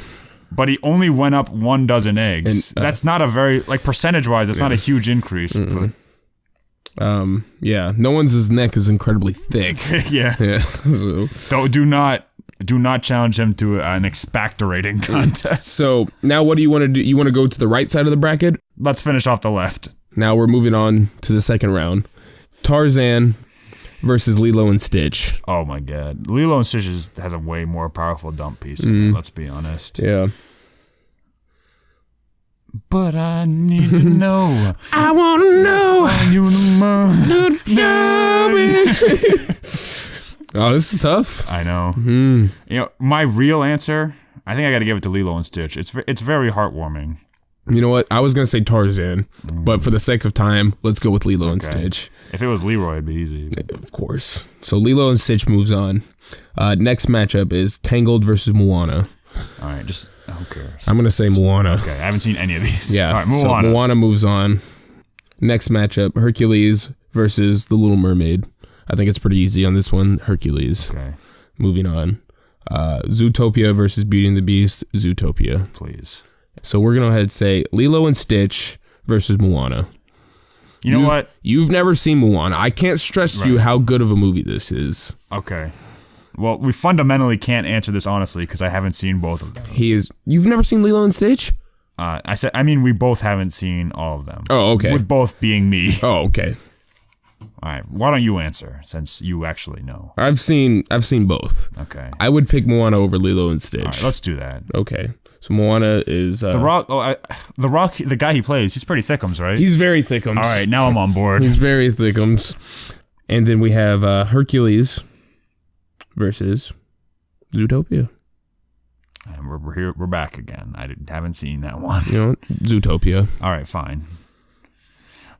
But he only went up 1 dozen eggs. And, that's not a very, percentage-wise, it's not a huge increase. But. Yeah. No one's neck is incredibly thick. Yeah. So. Do not challenge him to an expectorating contest. So, now what do you want to do? You want to go to the right side of the bracket? Let's finish off the left. Now we're moving on to the second round. Tarzan versus Lilo and Stitch. Oh my God. Lilo and Stitch has a way more powerful dump piece in it, let's be honest. Yeah. But I need to know. I want to know. Oh, this is tough. I know. My real answer, I think I got to give it to Lilo and Stitch. It's very heartwarming. You know what? I was going to say Tarzan, but for the sake of time, let's go with Lilo and Stitch. If it was Leroy, it'd be easy. Of course. So Lilo and Stitch moves on. Next matchup is Tangled versus Moana. All right, who cares? I'm going to say Moana. Okay, I haven't seen any of these. Yeah, all right, Moana. So Moana moves on. Next matchup, Hercules versus The Little Mermaid. I think it's pretty easy on this one. Hercules. Okay. Moving on. Zootopia versus Beauty and the Beast. Zootopia. Please. So we're going to go ahead and say Lilo and Stitch versus Moana. You know what? You've never seen Moana. I can't stress to you how good of a movie this is. Okay. Well, we fundamentally can't answer this honestly because I haven't seen both of them. You've never seen Lilo and Stitch? We both haven't seen all of them. Oh, okay. With both being me. Oh, okay. All right. Why don't you answer since you actually know? I've seen both. Okay. I would pick Moana over Lilo and Stitch. All right, let's do that. Okay. So Moana is The Rock. The Rock. The guy he plays. He's pretty thickums, right? He's very thickums. All right. Now I'm on board. He's very thickums. And then we have Hercules versus Zootopia. And we're here. We're back again. I haven't seen that one. Zootopia. All right. Fine.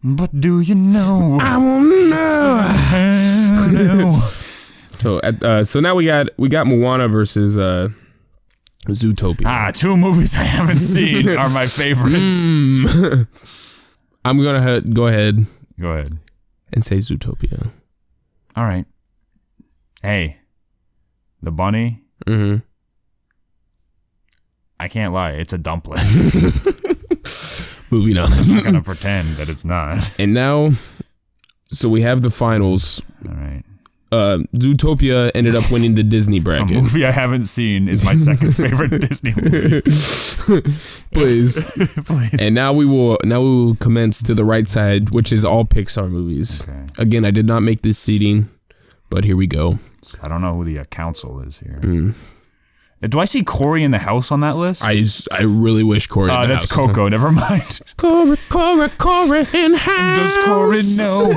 But do you know? I want to know. So now we got Moana versus Zootopia. 2 movies I haven't seen are my favorites. I'm gonna go ahead. Go ahead and say Zootopia. All right. Hey, the bunny. I can't lie. It's a dumpling. Moving on. I'm not gonna pretend that it's not. And now, so we have the finals. All right. Zootopia ended up winning the Disney A bracket. movie I haven't seen is my second favorite Disney movie. Please. Please. And now we will commence to the right side, which is all Pixar movies. Okay. Again, I did not make this seating, but here we go. I don't know who the council is here. Do I see Corey in the house on that list? I really wish Corey. In the that's house was Coco. Never mind. Corey in house. Does Corey know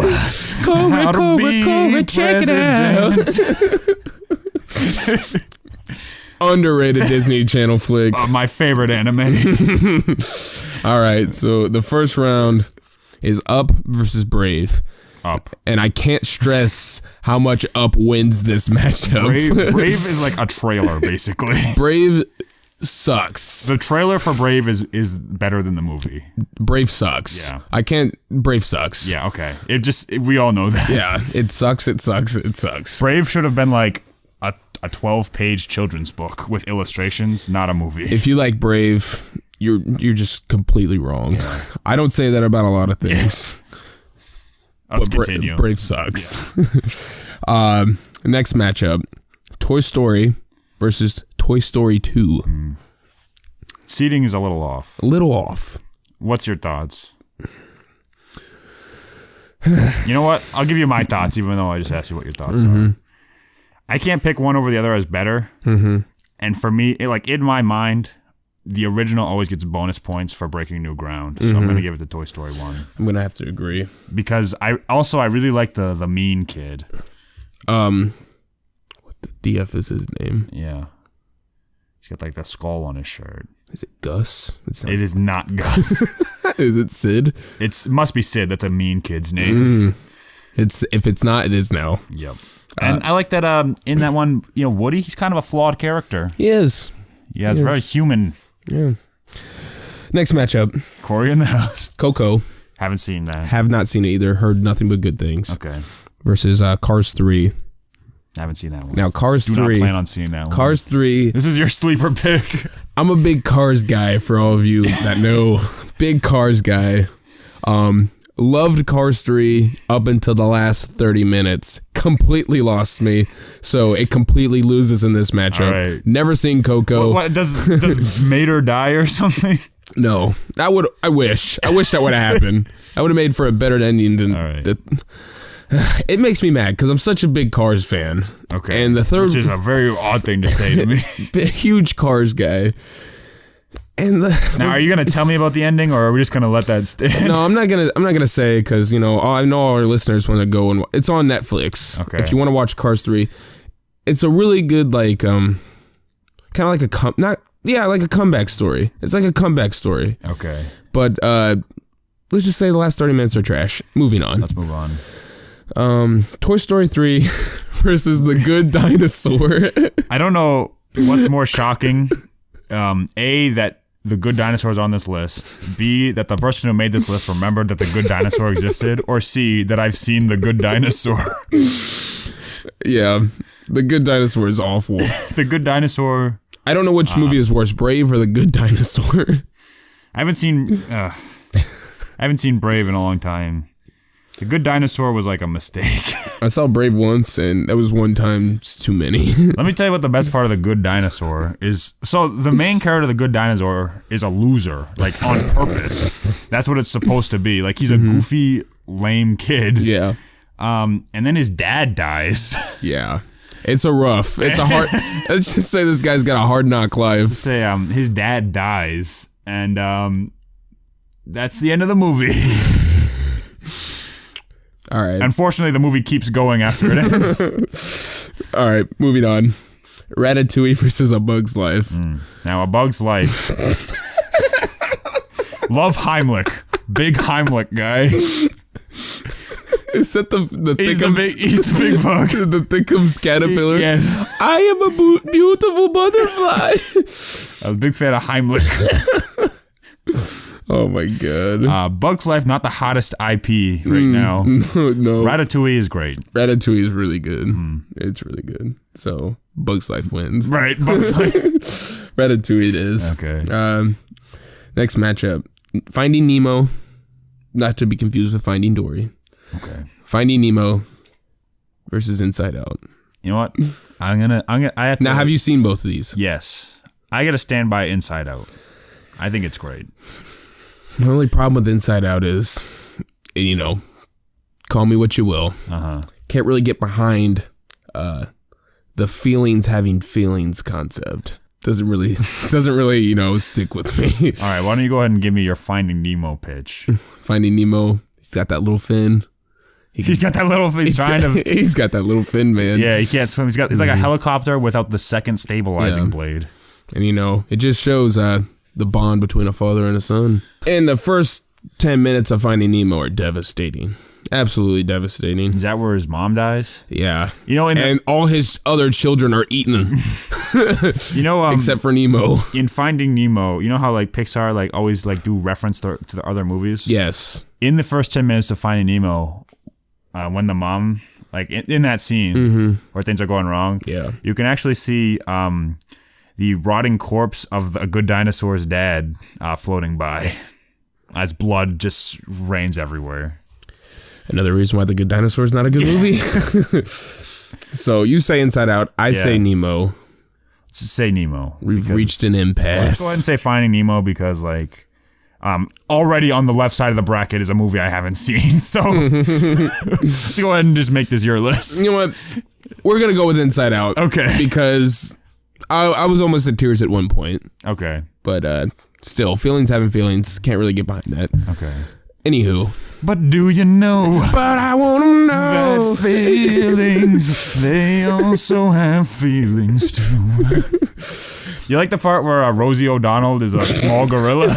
how to be check president? it out. Underrated Disney Channel flick. My favorite anime. All right, so the first round is Up versus Brave. Up. And I can't stress how much Up wins this matchup. Brave is like a trailer, basically. Brave sucks. The trailer for Brave is better than the movie. Brave sucks. Yeah. Brave sucks. Yeah, okay. We all know that. Yeah, it sucks, it sucks, it sucks. Brave should have been like a 12-page children's book with illustrations, not a movie. If you like Brave, you're just completely wrong. Yeah. I don't say that about a lot of things. Let's continue. Brave sucks. Yeah. Next matchup, Toy Story versus Toy Story 2. Seating is a little off. A little off. What's your thoughts? You know what? I'll give you my thoughts, even though I just asked you what your thoughts are. I can't pick one over the other as better. And for me, in my mind, the original always gets bonus points for breaking new ground. So I'm going to give it to Toy Story 1. I'm going to have to agree. Because I really like the mean kid. What the DF is his name? Yeah. He's got like the skull on his shirt. Is it Gus? It is not Gus. Is it Sid? It must be Sid. That's a mean kid's name. If it's not, it is now. Yep. And I like that in that one, Woody, he's kind of a flawed character. He is. Yeah, it's very human. Yeah. Next matchup. Corey in the house. Coco. Haven't seen that. Have not seen it either. Heard nothing but good things. Okay. Versus Cars 3. Haven't seen that one. Now, Cars 3. Do not plan on seeing that one. Cars 3. This is your sleeper pick. I'm a big Cars guy for all of you that know. Big Cars guy. Loved Cars 3 up until the last 30 minutes. Completely lost me. So it completely loses in this matchup. Right. Never seen Coco. What does Mater die or something? No. I wish. I wish that would have happened. I would have made for a better ending than... All right. It makes me mad because I'm such a big Cars fan. Okay. And the third... Which is a very odd thing to say to me. Huge Cars guy. And now, are you gonna tell me about the ending, or are we just gonna let that stand? No, I'm not gonna say because I know all our listeners want to go and it's on Netflix. Okay. If you want to watch Cars 3, it's a really good kind of like a comeback story. It's like a comeback story. Okay. But let's just say the last 30 minutes are trash. Moving on. Let's move on. Toy Story 3 versus The Good Dinosaur. I don't know what's more shocking. A, that The Good Dinosaur is on this list. B, that the person who made this list remembered that The Good Dinosaur existed. Or C, that I've seen The Good Dinosaur. Yeah, The Good Dinosaur is awful. The Good Dinosaur... I don't know which movie is worse, Brave or The Good Dinosaur. I haven't seen Brave in a long time. The Good Dinosaur was like a mistake. I saw Brave once, and that was one time too many. Let me tell you what the best part of The Good Dinosaur is. So the main character of The Good Dinosaur is a loser, like on purpose. That's what it's supposed to be. Like he's a goofy, lame kid. Yeah. And then his dad dies. Yeah. It's a hard, let's just say this guy's got a hard knock life. Say his dad dies, and that's the end of the movie. All right. Unfortunately, the movie keeps going after it ends. All right, moving on. Ratatouille versus A Bug's Life. Now, A Bug's Life. Love Heimlich. Big Heimlich guy. Is that the He's the big bug. The Thickums caterpillar? Yes. I am a beautiful butterfly. I was a big fan of Heimlich. Oh my god. Bug's Life, not the hottest IP right now. No. Ratatouille is great. Ratatouille is really good. It's really good. So, Bug's Life wins. Right, Bug's Life. Ratatouille it is. Okay. Next matchup. Finding Nemo. Not to be confused with Finding Dory. Okay. Finding Nemo versus Inside Out. You know what? I have to. Now, have you seen both of these? Yes. I got to stand by Inside Out. I think it's great. The only problem with Inside Out is, call me what you will. Can't really get behind the feelings having feelings concept. Doesn't really, stick with me. All right, why don't you go ahead and give me your Finding Nemo pitch? Finding Nemo, he's got that little fin. He's got that little fin. He's got that little fin, man. Yeah, he can't swim. He's like a helicopter without the second stabilizing blade. And it just shows the bond between a father and a son. And the first 10 minutes of Finding Nemo are devastating. Absolutely devastating. Is that where his mom dies? Yeah. And all his other children are eaten. Except for Nemo. In Finding Nemo, you know how like Pixar like always like do reference to the other movies? Yes. In the first 10 minutes of Finding Nemo, when the mom, like in that scene where things are going wrong, you can actually see the rotting corpse of a good dinosaur's dad floating by as blood just rains everywhere. Another reason why The Good Dinosaur is not a good movie. So you say Inside Out, I say Nemo. Say Nemo. We've reached an impasse. Let's go ahead and say Finding Nemo because like already on the left side of the bracket is a movie I haven't seen. So let's go ahead and just make this your list. You know what? We're going to go with Inside Out. Okay. Because I was almost in tears at one point. Okay. But still, feelings having feelings. Can't really get behind that. Okay. Anywho. But do you know? But I want to know that feelings, they also have feelings too. You like the part where Rosie O'Donnell is a small gorilla?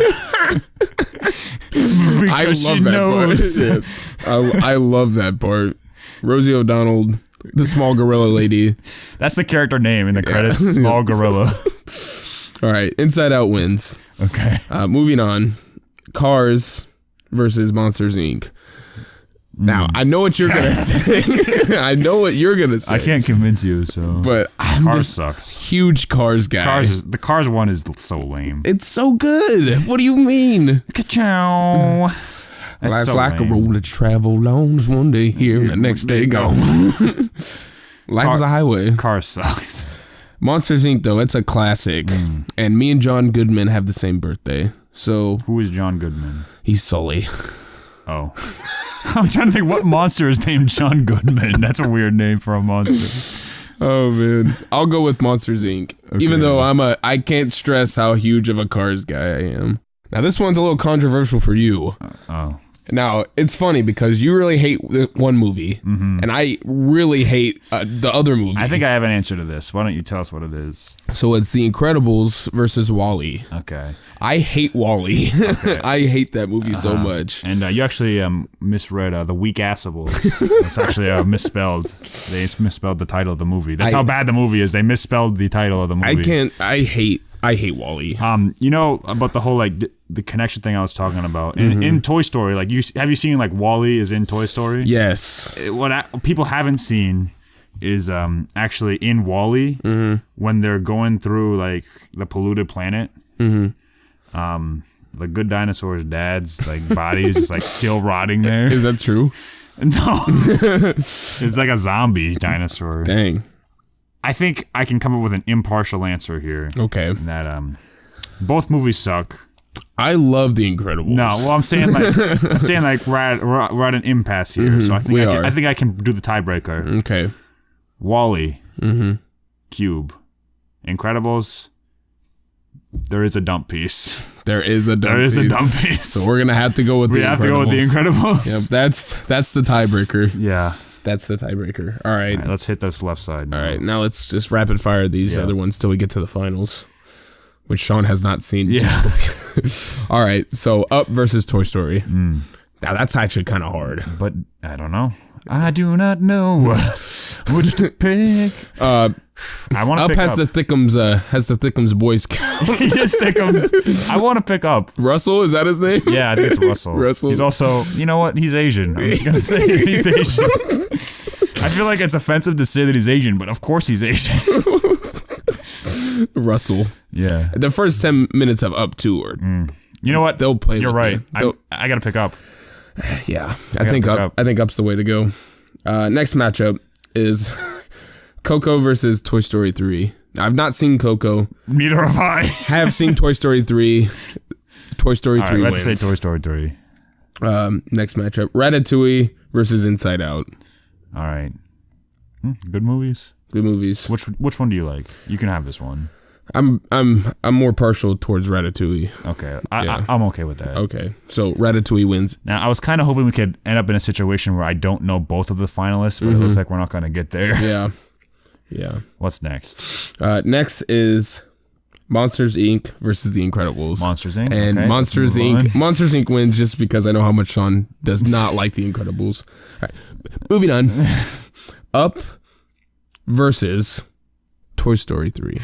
I love that part. I love that part. Rosie O'Donnell, the small gorilla lady. That's the character name in the credits. Small gorilla. All right, Inside Out wins. Okay. Moving on. Cars versus Monsters, Inc. Now, I know what you're going to say. I know what you're going to say. I can't convince you, so. But I'm Cars just sucks. Huge Cars guy. The Cars one is so lame. It's so good. What do you mean? Ka-chow. Life's like lame. A road that's traveled on one day here and the next day gone. Life is a highway. Cars sucks. Monsters, Inc., though, it's a classic. And me and John Goodman have the same birthday. So. Who is John Goodman? He's Sully. Oh. I'm trying to think what monster is named John Goodman. That's a weird name for a monster. Oh, man. I'll go with Monsters, Inc. Okay. Even though I can't stress how huge of a Cars guy I am. Now, this one's a little controversial for you. Now, it's funny because you really hate one movie, and I really hate the other movie. I think I have an answer to this. Why don't you tell us what it is? So it's The Incredibles versus WALL-E. Okay. I hate WALL-E. Okay. I hate that movie so much. And you actually misread The Weak-Assables. It's actually misspelled. They misspelled the title of the movie. That's how bad the movie is. They misspelled the title of the movie. I hate WALL-E. You know about the whole like the connection thing I was talking about in Toy Story. Like have you seen like WALL-E is in Toy Story? Yes. What people haven't seen is actually in WALL-E when they're going through like the polluted planet. The good dinosaur's dad's like body is just like still rotting there. Is that true? No. It's like a zombie dinosaur. Dang. I think I can come up with an impartial answer here. Okay. That both movies suck. I love The Incredibles. No, well, I'm saying like we're at an impasse here. So I think I can do the tiebreaker. Okay. WALL-E. Cube. Incredibles. There is a dump piece. There is a dump piece. So we're gonna have to go with The Incredibles. We have to go with The Incredibles. Yep, that's the tiebreaker. Yeah. That's the tiebreaker. All right. Let's hit this left side now. All right, now let's just rapid fire these other ones till we get to the finals, which Shawn has not seen. Yeah. All right, so Up versus Toy Story. Now that's actually kind of hard. But I don't know. I do not know which to pick. I want to Up pick has Up. the Thickums Boy Scout. Yes, Thickums. I want to pick Up. Russell, is that his name? Yeah, I think it's Russell. Russell. He's also, you know what? He's Asian. I'm just gonna say he's Asian. I feel like it's offensive to say that he's Asian, but of course he's Asian. Russell. Yeah. The first 10 minutes of Up 2 are. You know what? They'll play. You're with right. you. I gotta pick Up. Yeah, I think Up's the way to go. Next matchup is Coco versus Toy Story 3. I've not seen Coco. Neither have I. Have seen Toy Story 3. Toy Story 3 right, wins. let's say Toy Story 3. Next matchup, Ratatouille versus Inside Out. All right. Good movies. Good movies. Which one do you like? You can have this one. I'm more partial towards Ratatouille. Okay. I'm okay with that. Okay. So Ratatouille wins. Now, I was kind of hoping we could end up in a situation where I don't know both of the finalists, but it looks like we're not going to get there. Yeah. Yeah. What's next? Next is Monsters Inc. versus The Incredibles. Monsters Inc. And okay, Monsters Inc. wins just because I know how much Shawn does not like The Incredibles. All right. Moving on. Up versus Toy Story 3.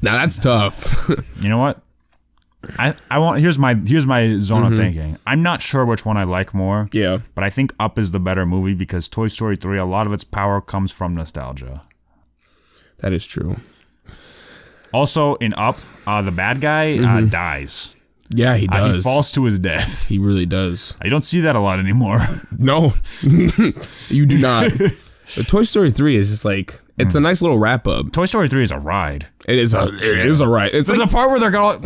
Now that's tough. You know what? I want here's my zone of thinking. I'm not sure which one I like more. Yeah. But I think Up is the better movie because Toy Story 3, a lot of its power comes from nostalgia. That is true. Also, in Up, the bad guy dies. Yeah, he does. He falls to his death. He really does. You don't see that a lot anymore. No, you do not. But Toy Story 3 is just like, it's a nice little wrap up. Toy Story 3 is a ride. It is a ride. It's like the part where they're going.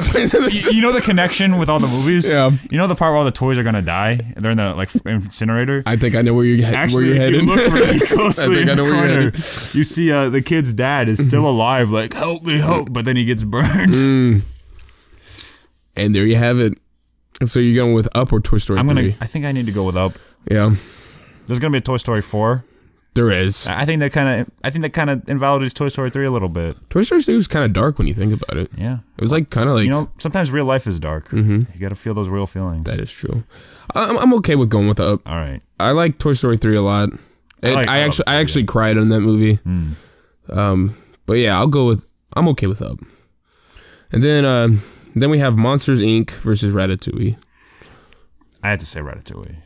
You know the connection with all the movies. Yeah. You know the part where all the toys are gonna die. They're in the incinerator. I think I know where you're Actually, headed. if you look really closely in the corner, headed. you see the kid's dad is still alive. Like, help me, help! But then he gets burned. And there you have it. So you're going with Up or Toy Story 3? I think I need to go with Up. Yeah. There's gonna be a Toy Story 4. There is. I think that kind of invalidates Toy Story 3 a little bit. Toy Story 3 was kind of dark when you think about it. Yeah. It was like kind of like... You know, sometimes real life is dark. You got to feel those real feelings. That is true. I'm okay with going with Up. All right. I like Toy Story 3 a lot. I actually cried on that movie. But yeah, I'm okay with Up. And then we have Monsters Inc. versus Ratatouille. I had to say Ratatouille.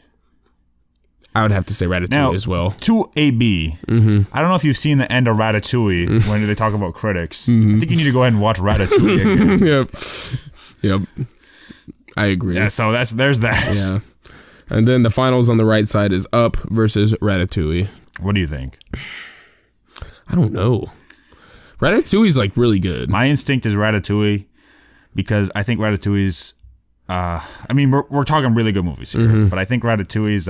I would have to say Ratatouille now, as well. To AB, I don't know if you've seen the end of Ratatouille when they talk about critics. I think you need to go ahead and watch Ratatouille again. Yep. I agree. Yeah, so there's that. Yeah. And then the finals on the right side is Up versus Ratatouille. What do you think? I don't know. Ratatouille's like really good. My instinct is Ratatouille because I think Ratatouille's we're talking really good movies here, but I think Ratatouille's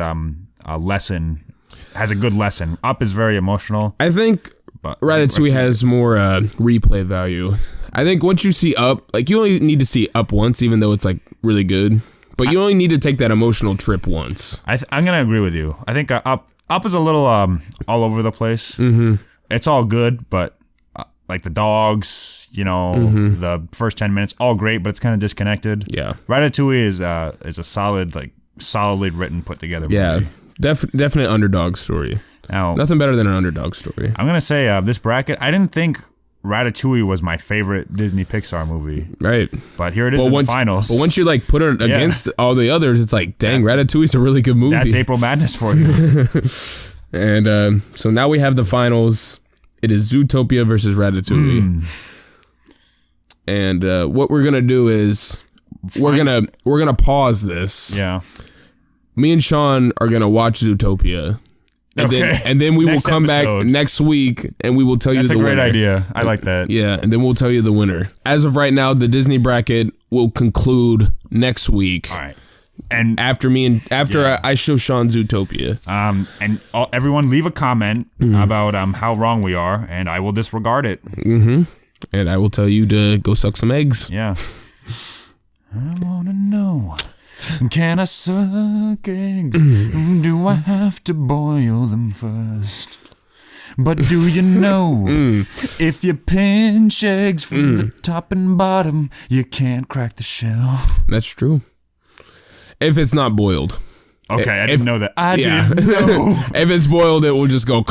lesson has a good lesson. Up is very emotional. I think Ratatouille has more replay value. I think once you see Up, like you only need to see Up once, even though it's like really good. But you only need to take that emotional trip once. I'm gonna agree with you. I think Up is a little all over the place. It's all good, but like the dogs. You know, the first 10 minutes, all great, but it's kind of disconnected. Yeah. Ratatouille is a solidly written, put together movie. Yeah, definite underdog story. Now, nothing better than an underdog story. I'm going to say this bracket, I didn't think Ratatouille was my favorite Disney Pixar movie. Right. But here it is in the finals. But once you like put it against all the others, it's like, dang, Ratatouille's a really good movie. That's April Madness for you. And so now we have the finals. It is Zootopia versus Ratatouille. And what we're gonna do is we're gonna pause this. Yeah. Me and Shawn are gonna watch Zootopia. And then we will come back next week and we will tell you the winner. That's a great idea. I like that. Yeah, and then we'll tell you the winner. As of right now, the Disney bracket will conclude next week. All right. And after I show Shawn Zootopia. And everyone leave a comment about how wrong we are, and I will disregard it. And I will tell you to go suck some eggs. Yeah. I wanna know, can I suck eggs? Do I have to boil them first? But do you know, if you pinch eggs from the top and bottom, you can't crack the shell? That's true. If it's not boiled. Okay, I didn't know that. I didn't know. If it's boiled, it will just go...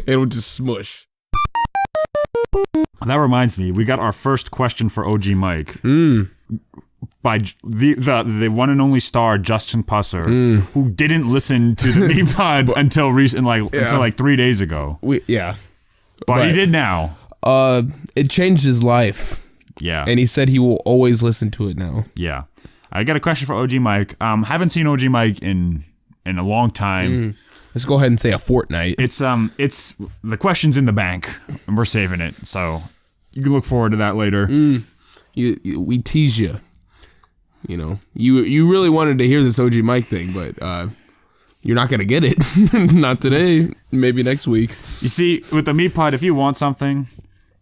it will just smush. That reminds me, we got our first question for OG Mike. By the one and only star Justin Pusser, who didn't listen to the Me Pod until 3 days ago. But he did now. It changed his life. Yeah. And he said he will always listen to it now. Yeah. I got a question for OG Mike. Haven't seen OG Mike in in a long time. Let's go ahead and say a fortnight. It's the question's in the bank, and we're saving it. So you can look forward to that later. We tease you. You know, you really wanted to hear this OG Mike thing, but you're not gonna get it. Not today. Maybe next week. You see, with the meat pod, if you want something,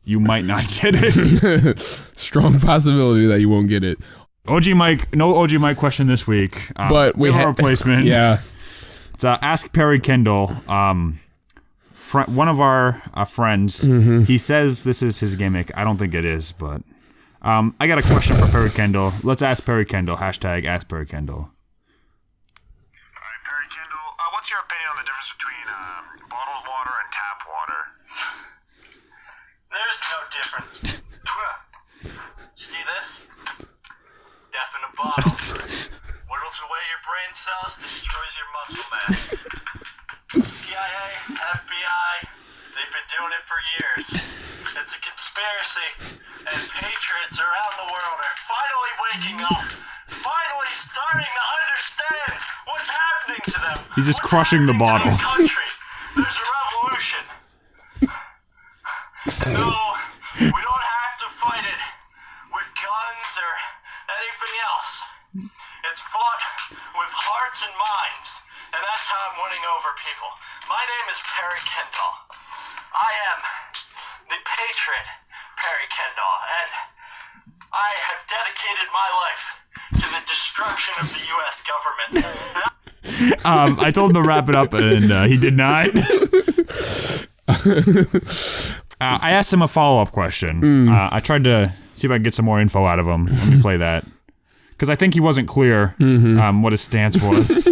you might not get it. Strong possibility that you won't get it. OG Mike, no OG Mike question this week. But we have a replacement. Yeah. It's Ask Perry Kendall. One of our friends. He says this is his gimmick. I don't think it is, but I got a question for Perry Kendall. Let's ask Perry Kendall. Hashtag Ask Perry Kendall. Alright, Perry Kendall, what's your opinion on the difference between bottled water and tap water? There's no difference. See this? Death in a bottle. Whittles away your brain cells, destroys your muscle mass. CIA, FBI, they've been doing it for years. It's a conspiracy, and patriots around the world are finally waking up, finally starting to understand what's happening to them. He's just crushing the bottle. Country. There's a revolution. No, we don't have to fight it with guns or anything else. It's fought with hearts and minds, and that's how I'm winning over people. My name is Perry Kendall. I am the patriot Perry Kendall, and I have dedicated my life to the destruction of the U.S. government. I told him to wrap it up, and he did not. I asked him a follow-up question. I tried to see if I could get some more info out of him. Let me play that. Because I think he wasn't clear what his stance was.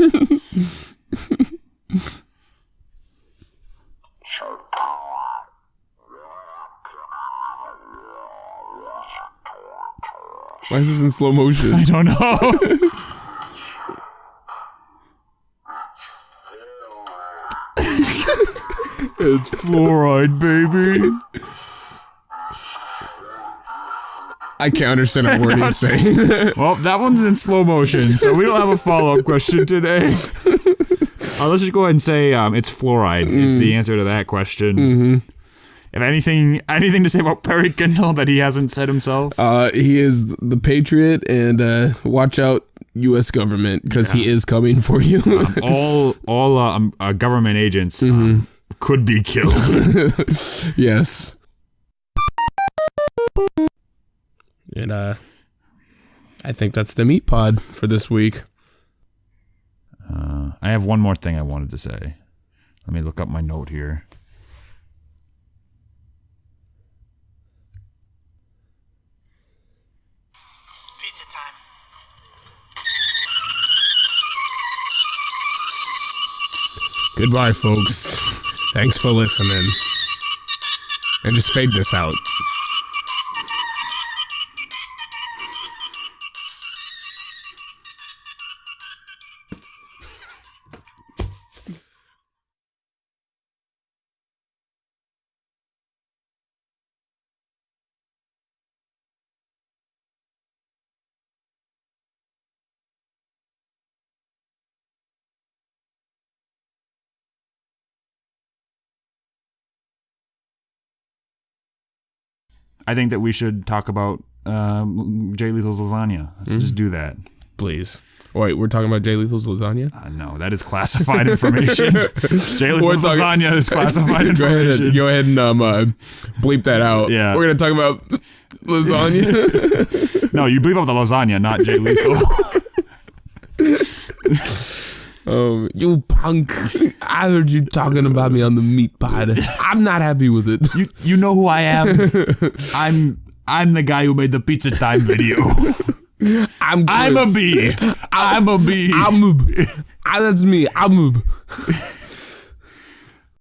Why is this in slow motion? I don't know. It's fluoride, baby. I can't understand a word he's saying. Well, that one's in slow motion, so we don't have a follow-up question today. Let's just go ahead and say it's fluoride is the answer to that question. If anything to say about Perry Kendall that he hasn't said himself? He is the patriot, and watch out, U.S. government, because he is coming for you. all government agents could be killed. Yes. And I think that's the meat pod for this week. I have one more thing I wanted to say. Let me look up my note here. Pizza time. Goodbye, folks. Thanks for listening. And just fade this out. I think that we should talk about Jay Lethal's lasagna. Let's just do that. Please. Wait, we're talking about Jay Lethal's lasagna? No, that is classified information. Jay Lethal's lasagna is classified information. Go ahead and bleep that out. Yeah. We're going to talk about lasagna. No, you bleep out the lasagna, not Jay Lethal. You punk. I heard you talking about me on the meat pod. I'm not happy with it. You know who I am? I'm the guy who made the pizza time video. I'm a bee. I'm a bee. That's me.